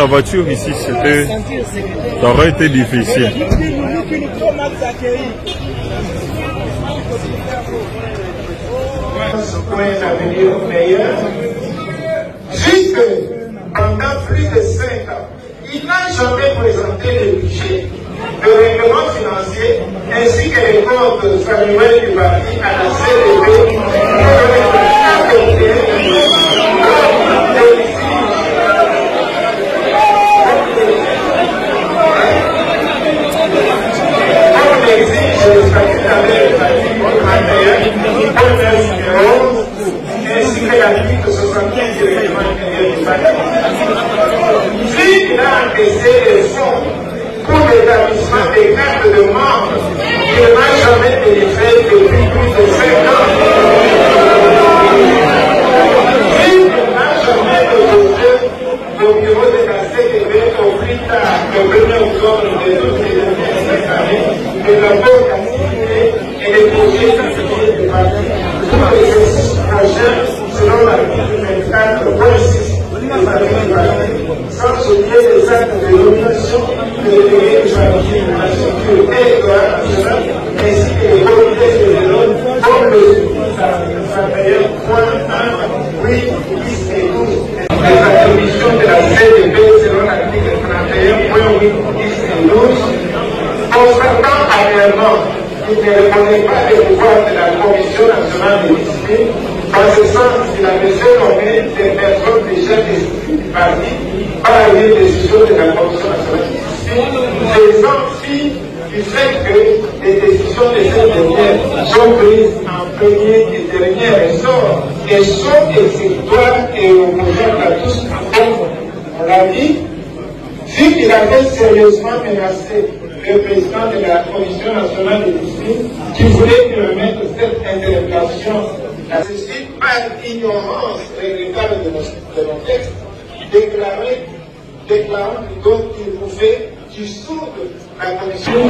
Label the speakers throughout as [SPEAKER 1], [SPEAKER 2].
[SPEAKER 1] la voiture ici, ça aurait été difficile.
[SPEAKER 2] Pour un avenir meilleur, vu que pendant plus de 5 ans, il n'a jamais présenté le budget, le règlement financier ainsi que les comptes annuels du parti à la CDP. Ainsi que l'article 75 du règlement intérieur du parti. S'il a encaissé les fonds pour l'établissement des cartes de membres, il n'a jamais délivré depuis plus de 5 ans. S'il n'a jamais déposé au bureau de la CDB au plus tard le 1er octobre de 2015 de la bonne activité et des projets financiers du parti pour l'exercice prochain selon l'article 24.6 du parti du parti, sans oublier les actes de nomination de délégués du parti de la sécurité nationale ainsi que les comités fédéraux comme le 31.1, 8, 10 et 12 des attributions de la CDB selon l'article 31.8, 10 et 12 constatant annuellement qu'il ne reconnaît pas les pouvoirs de la Commission nationale de discipline. En ce sens, il a laissé nommer des personnes déjà désignées du parti par une décision de la Commission nationale de discipline, faisant fi du fait que les décisions de cette dernière sont prises en premier et dernier ressort et sont exécutoires et opposables à tous. On l'a dit, vu qu'il avait sérieusement menacé le président de la Commission nationale de discipline qui voulait lui remettre cette interpellation. Ceci, par ignorance regrettable de nos textes, déclarant plutôt qu'il pouvait dissoudre la commission,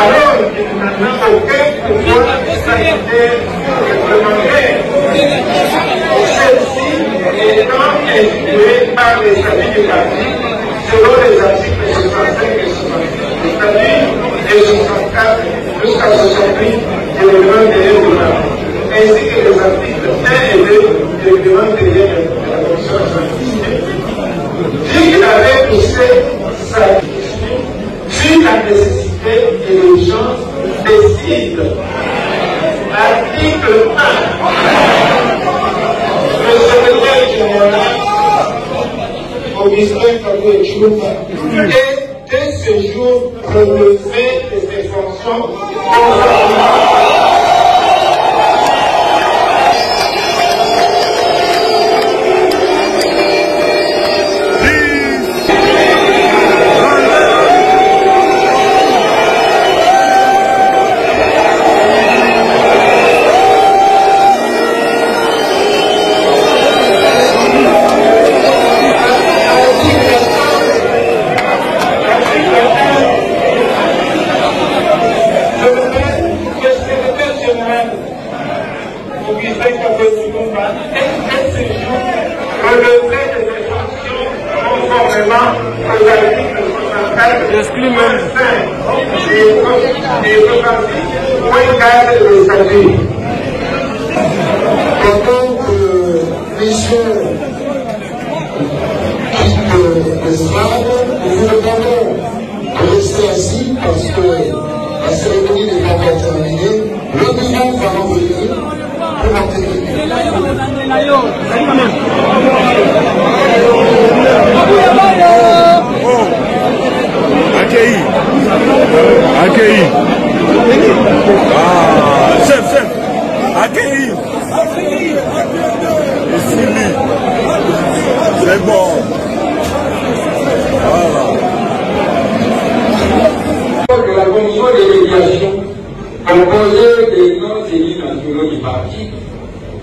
[SPEAKER 2] alors qu'il n'en a aucun pouvoir sanitaire réglementaire. Celle-ci étant instituée par les statuts du parti, selon les articles 65 et 66 du statut et 64 jusqu'à 68 du règlement intérieur du parti, ainsi que les articles 1 et 2 du règlement intérieur de la Commission nationale de discipline. Vu qu'il avait poussé sa discipline, vu la nécessité et l'urgence, décide article 1 le secrétaire général Augustin Kabou Chouba et dès ce jour relevé de ses fonctions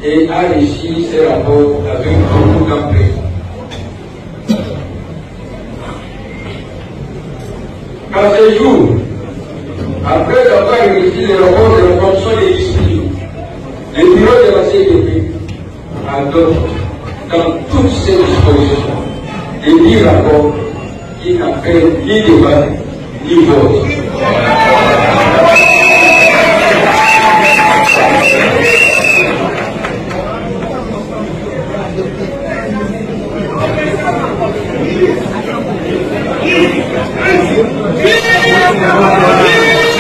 [SPEAKER 3] et a réussi ses rapports avec beaucoup d'ampleur. À ce jour, après avoir réussi les rapports de la Commission des disciplines, le bureau de la CDP adopte dans toutes ses dispositions les 10 rapports qui n'a fait ni débat, ni vote.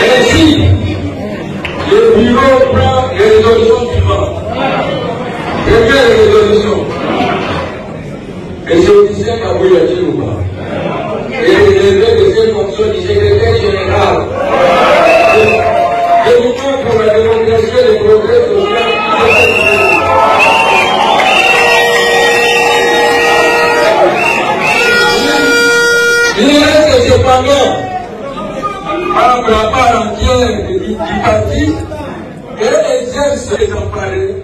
[SPEAKER 3] Ainsi, le bureau prend les résolutions suivantes. Première résolution, M. Odyssey Kabouya Chilouba est relevé de ses fonctions du secrétaire général de l'Union pour la démocratie et le progrès social. Il reste cependant membre à part entière du parti et exerce l'exemplarité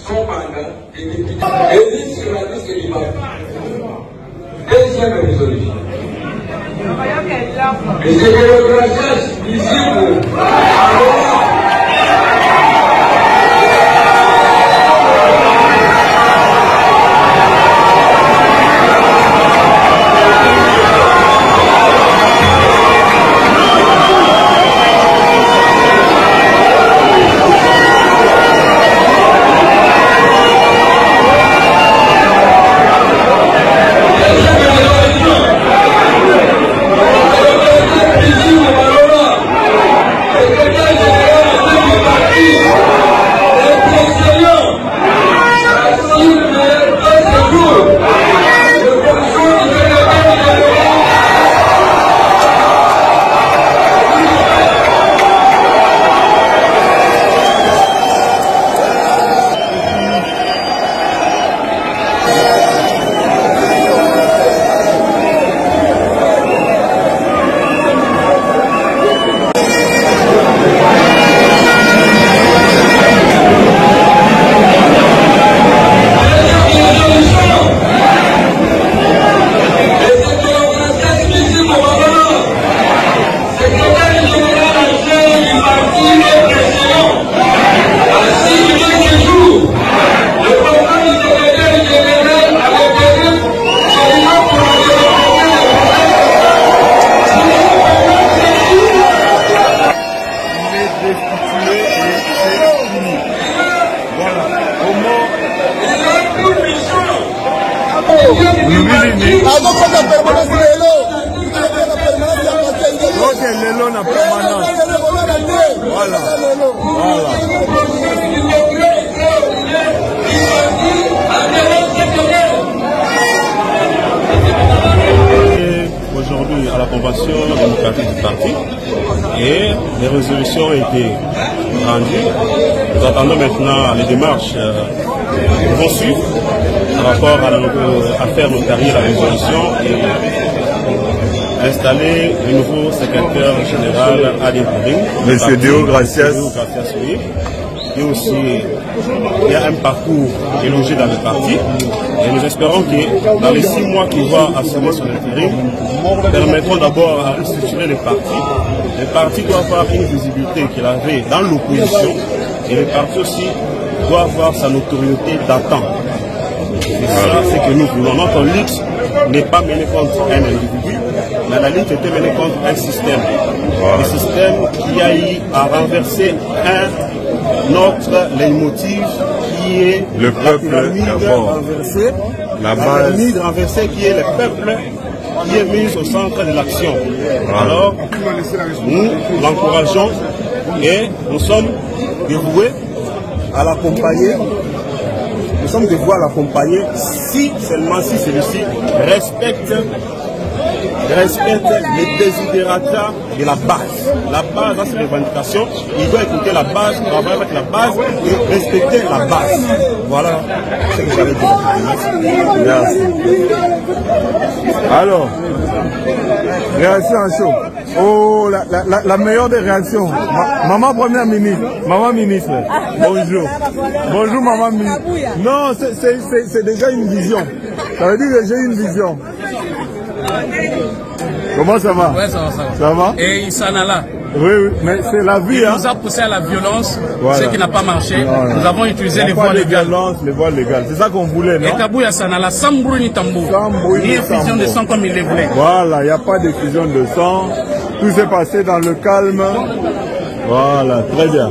[SPEAKER 3] son mandat de député élu sur la liste du parti. Deuxième résolution. Et c'est que le brassage visible
[SPEAKER 1] aujourd'hui à la convention démocratique du parti et les résolutions ont été rendues. Nous attendons maintenant les démarches qui vont suivre par rapport à faire notaire la résolution et installer le nouveau secrétaire général à l'intérim.
[SPEAKER 2] Monsieur Déo Gracias.
[SPEAKER 1] Et aussi, il y a un parcours élogé dans le parti. Et nous espérons que dans les 6 mois qu'il va assumer son intérim, permettront d'abord à restructurer le parti. Le parti doit avoir une visibilité qu'il avait dans l'opposition. Et le parti aussi doit avoir sa notoriété datant. Et ça, c'est que nous voulons. Notre lutte n'est pas menée contre un individu, mais la lutte était menée contre un système. Un système qui a eu à renverser notre leitmotiv qui est
[SPEAKER 2] le peuple
[SPEAKER 1] renversé,
[SPEAKER 2] la pyramide
[SPEAKER 1] renversée qui est le peuple qui est mis au centre de l'action. Alors, nous l'encourageons et nous sommes dévoués à l'accompagner. Nous sommes dévoués à l'accompagner si seulement si celui-ci respecte les désidérata de la base. La base a ses revendications, il doit écouter la base, travailler avec la base et respecter la base. Voilà ce que j'avais dit.
[SPEAKER 2] Merci. Alors, réaction à chaud. Oh, la meilleure des réactions. Maman première ministre, maman ministre. Bonjour. Bonjour maman ministre. Non, c'est déjà une vision. Ça veut dire que j'ai une vision. Comment ça va?
[SPEAKER 4] Ouais, ça va, ça va.
[SPEAKER 2] Ça va?
[SPEAKER 4] Et Isanala. Oui, oui, mais c'est la vie.
[SPEAKER 5] Il nous a poussé à la violence,
[SPEAKER 4] voilà.
[SPEAKER 5] Ce qui n'a pas marché.
[SPEAKER 4] Voilà.
[SPEAKER 5] Nous avons utilisé les voies légales.
[SPEAKER 4] Les voies légales, c'est ça qu'on voulait, non?
[SPEAKER 5] Et Kabouya Sanala, sans bruit ni tambour, ni effusion de sang comme il le voulait.
[SPEAKER 4] Voilà, il n'y a pas d'effusion de sang. Tout s'est passé dans le calme. Voilà, très bien.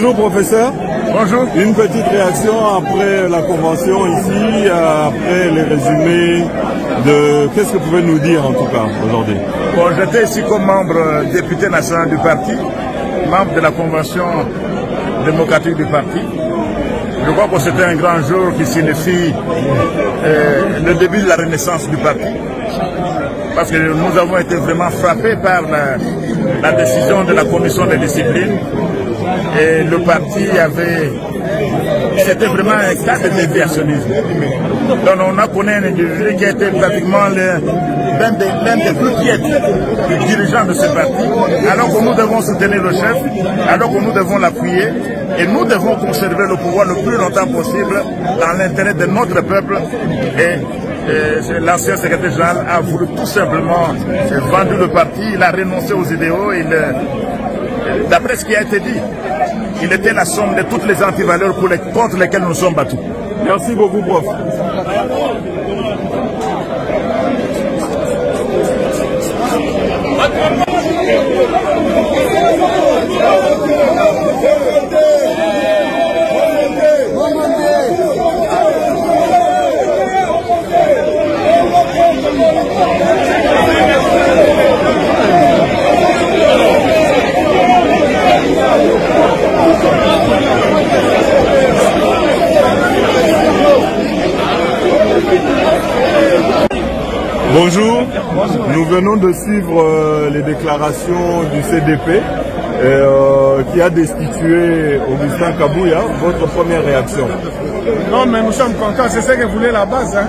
[SPEAKER 4] Bonjour professeur.
[SPEAKER 6] Bonjour.
[SPEAKER 4] Une petite réaction après la convention ici, après les résumés de... Qu'est-ce que vous pouvez nous dire en tout cas aujourd'hui?
[SPEAKER 6] Bon, j'étais ici comme membre député national du parti, membre de la convention démocratique du parti. Je crois que c'était un grand jour qui signifie le début de la renaissance du parti. Parce que nous avons été vraiment frappés par la décision de la commission de discipline. Et le parti avait... C'était vraiment un cas de déviationnisme. Donc on a connu un individu qui était pratiquement l'un des plus piètres dirigeants de ce parti. Alors que nous devons soutenir le chef, alors que nous devons l'appuyer, et nous devons conserver le pouvoir le plus longtemps possible dans l'intérêt de notre peuple. Et l'ancien secrétaire général a voulu tout simplement vendre le parti, il a renoncé aux idéaux, d'après ce qui a été dit, il était la somme de toutes les antivaleurs contre lesquelles nous sommes battus.
[SPEAKER 4] Merci beaucoup, prof. Bonjour, nous venons de suivre les déclarations du CDP qui a destitué Augustin Kabouya. Votre première réaction?
[SPEAKER 7] Non, mais nous sommes contents, c'est ce que voulait la base. Hein.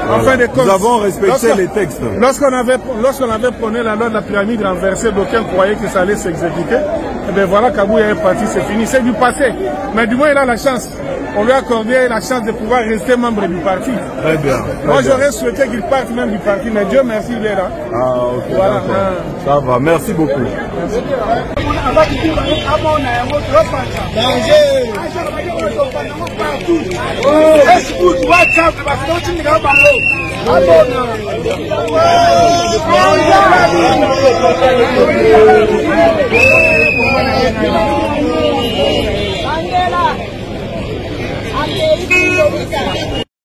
[SPEAKER 4] Voilà. En fin de compte, nous avons respecté les textes.
[SPEAKER 7] Lorsqu'on avait prôné la loi de la pyramide renversée, d'aucuns croyaient que ça allait s'exécuter. Et bien voilà, Kabouya est parti, c'est fini, c'est du passé. Mais du moins, il a la chance. On lui a accordé la chance de pouvoir rester membre du parti.
[SPEAKER 4] Très bien.
[SPEAKER 7] Moi, j'aurais souhaité qu'il parte même du parti, mais Dieu merci, il est là.
[SPEAKER 4] Ah, ok.
[SPEAKER 7] Voilà.
[SPEAKER 4] Ça va, merci beaucoup.
[SPEAKER 8] Angela.